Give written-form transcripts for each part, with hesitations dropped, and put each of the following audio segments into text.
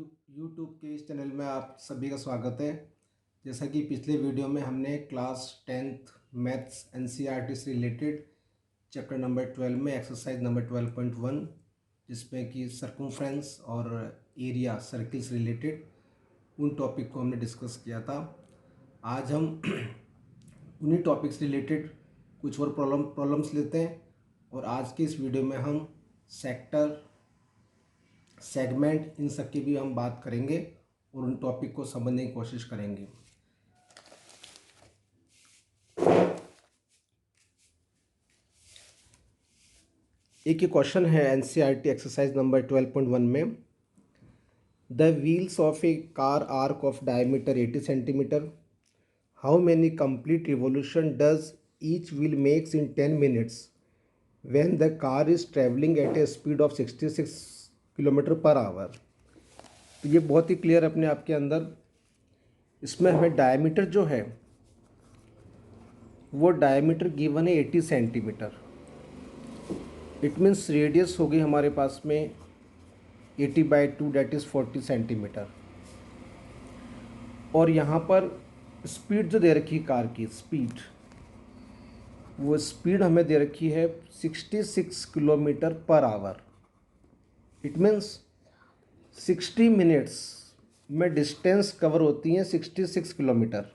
YouTube के इस channel में आप सभी का स्वागत है। जैसा कि पिछले वीडियो में हमने क्लास 10th मैथ्स एनसीईआरटी से रिलेटेड चैप्टर नंबर 12 में एक्सरसाइज नंबर 12.1 जिसमें कि सर्कमफ्रेंस और एरिया सर्किल से रिलेटेड उन टॉपिक को हमने डिस्कस किया था। आज हम उन्हीं टॉपिक से रिलेटेड कुछ और प्रॉब्लम्स लेते हैं और आज के इस वीडियो में हम सेक्टर सेगमेंट इन सब की भी हम बात करेंगे और उन टॉपिक को समझने की कोशिश करेंगे। एक क्वेश्चन है एनसीईआरटी एक्सरसाइज नंबर 12.1 में, the wheels of A car arc of diameter 80 centimetre, how many complete revolution does each wheel makes in 10 minutes when the car is travelling at A speed of 66 kilometre per hour. तो ये बहुत ही clear अपने आप के अंदर, इसमें हमें diameter जो है वो डायमीटर गिवन है 80 सेंटीमीटर। इट मीन्स रेडियस होगी हमारे पास में 80/2 डेट इज़ 40 सेंटीमीटर। और यहाँ पर स्पीड जो दे रखी है कार की स्पीड, वो स्पीड हमें दे रखी है 66 kilometre per hour. It means 60 minutes में डिस्टेंस कवर होती हैं 66 किलोमीटर,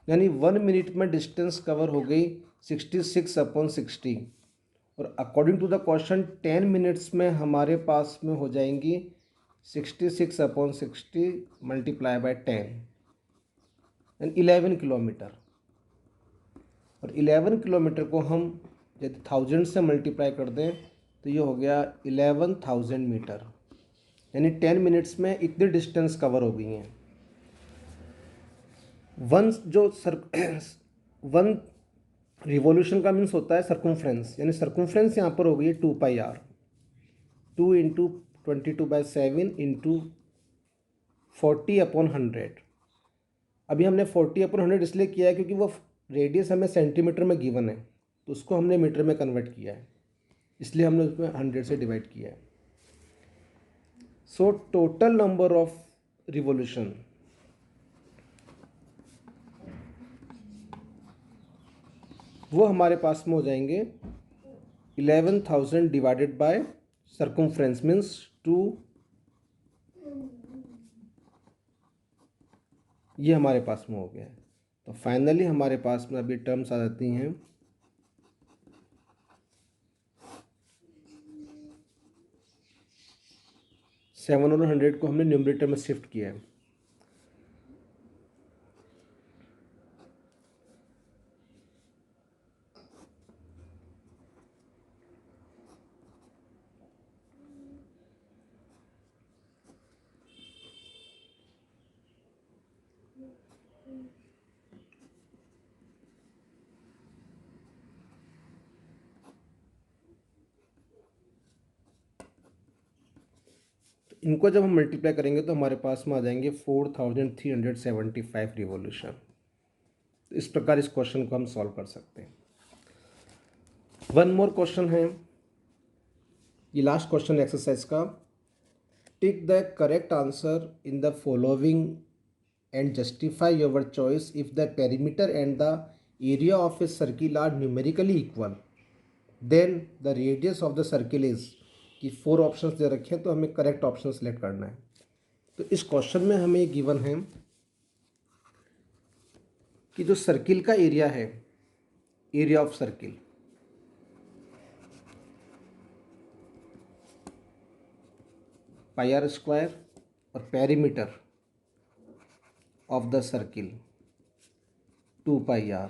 यानी 1 मिनट में डिस्टेंस कवर हो गई 66/60। और according to the question 10 minutes में हमारे पास में हो जाएंगी 66/60 मल्टीप्लाई बाय 10 यानी 11 किलोमीटर। और 11 किलोमीटर को हम यदि 1000 से मल्टीप्लाई कर दें तो ये हो गया 11,000 मीटर, यानी 10 मिनट्स में इतनी डिस्टेंस कवर हो गई हैं। वन रिवॉल्यूशन का मीन्स होता है सर्कमफ्रेंस, यानी सर्कमफ्रेंस यहाँ पर हो गई है 2πr, 2 इंटू 22/7 इंटू 40/100। अभी हमने 40/100 इसलिए किया है क्योंकि वो रेडियस हमें सेंटीमीटर में गिवन है, तो उसको हमने मीटर में कन्वर्ट किया है, इसलिए हमने उसमें 100 से डिवाइड किया है। So total number of revolution वो हमारे पास में हो जाएंगे 11,000 डिवाइडेड बाय सर्कमफ्रेंस मीन्स 2, ये हमारे पास में हो गया है। तो फाइनली हमारे पास में अभी टर्म्स आ जाती हैं 7 और 100 को हमने न्यूमरेटर में शिफ्ट किया है। इनको जब हम मल्टीप्लाई करेंगे तो हमारे पास में आ जाएंगे 4,375 रिवॉल्यूशन। तो इस प्रकार इस क्वेश्चन को हम सॉल्व कर सकते हैं। वन मोर क्वेश्चन है, ये लास्ट क्वेश्चन एक्सरसाइज का। Tick the correct answer in the following and justify your choice if the perimeter and the area of a circle are numerically equal, then the radius of the circle is, कि 4 options दे रखे हैं तो हमें correct option select करना है। तो इस question में हमें गिवन है कि जो सर्किल का एरिया है, एरिया ऑफ सर्किल, πr² और perimeter of the circle 2πr।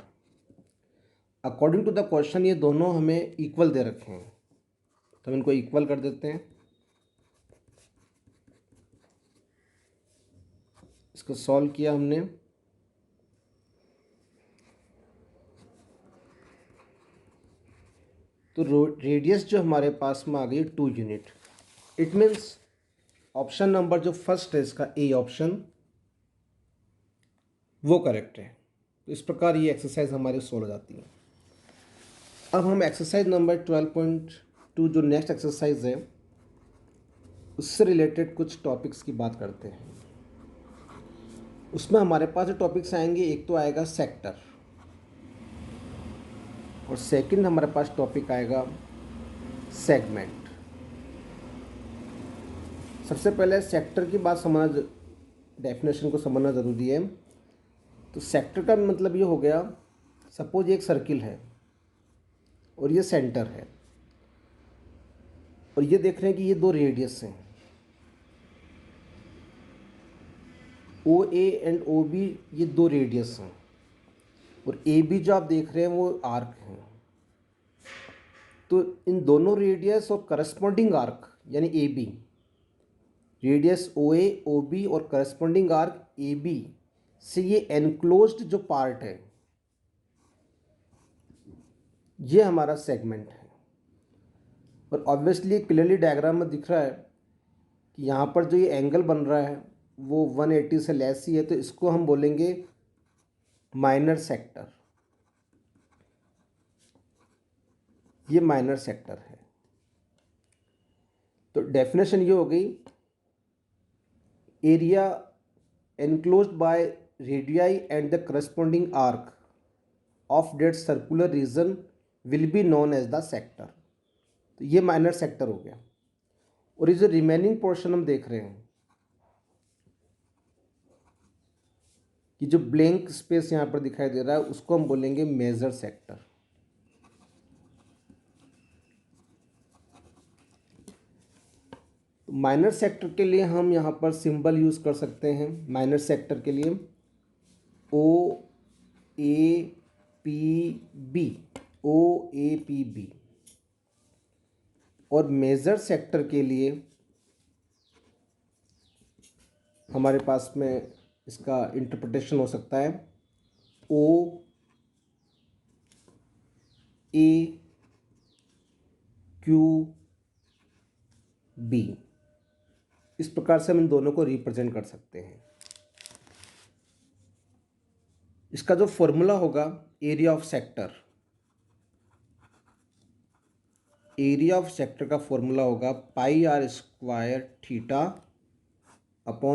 According to the question ये दोनों हमें इक्वल दे रखे हैं, तो हम इनको इक्वल कर देते हैं। इसको सॉल्व किया हमने, तो रेडियस जो हमारे पास में आ गई 2 unit. It means option number जो फर्स्ट है इसका ए ऑप्शन वो करेक्ट है। तो इस प्रकार ये एक्सरसाइज हमारी सॉल्व हो जाती है। अब हम एक्सरसाइज नंबर 12.2 जो नेक्स्ट एक्सरसाइज है उससे रिलेटेड कुछ टॉपिक्स की बात करते हैं। उसमें हमारे पास जो टॉपिक्स आएंगे, एक तो आएगा सेक्टर, और सेकंड हमारे पास टॉपिक आएगा सेगमेंट। सबसे पहले सेक्टर की बात समझना, डेफिनेशन को समझना ज़रूरी है। तो सेक्टर का मतलब ये हो गया, सपोज एक सर्किल है और ये सेंटर है, और ये देख रहे हैं कि ये दो रेडियस हैं, ओ ए एंड ओ बी, ये दो रेडियस हैं, और ए बी जो आप देख रहे हैं वो आर्क हैं। तो इन दोनों रेडियस और करस्पॉन्डिंग आर्क यानी A B, radius O A O B और करस्पॉन्डिंग आर्क ए बी से ये एनक्लोज्ड जो पार्ट है, ये हमारा सेगमेंट है। और ऑब्वियसली क्लियरली डायग्राम में दिख रहा है कि यहाँ पर जो ये एंगल बन रहा है वो 180 से लेस ही है, तो इसको हम बोलेंगे माइनर सेक्टर। ये माइनर सेक्टर है। तो डेफिनेशन ये हो गई, area enclosed by radii and the corresponding arc of that circular region will be known as the sector। तो ये माइनर सेक्टर हो गया। और ये जो रिमेनिंग पोर्शन हम देख रहे हैं कि जो ब्लैंक स्पेस यहाँ पर दिखाई दे रहा है, उसको हम बोलेंगे मेजर सेक्टर। तो माइनर सेक्टर के लिए हम यहाँ पर सिंबल यूज कर सकते हैं। माइनर सेक्टर के लिए O A P B, O A P B. और मेजर सेक्टर के लिए हमारे पास में इसका इंटरप्रिटेशन हो सकता है ओ ए क्यू बी। इस प्रकार से हम इन दोनों को रिप्रेजेंट कर सकते हैं। इसका जो फॉर्मूला होगा, area of sector, area of sector का फॉर्मूला होगा पाई आर स्क्वायर थीटा अपॉन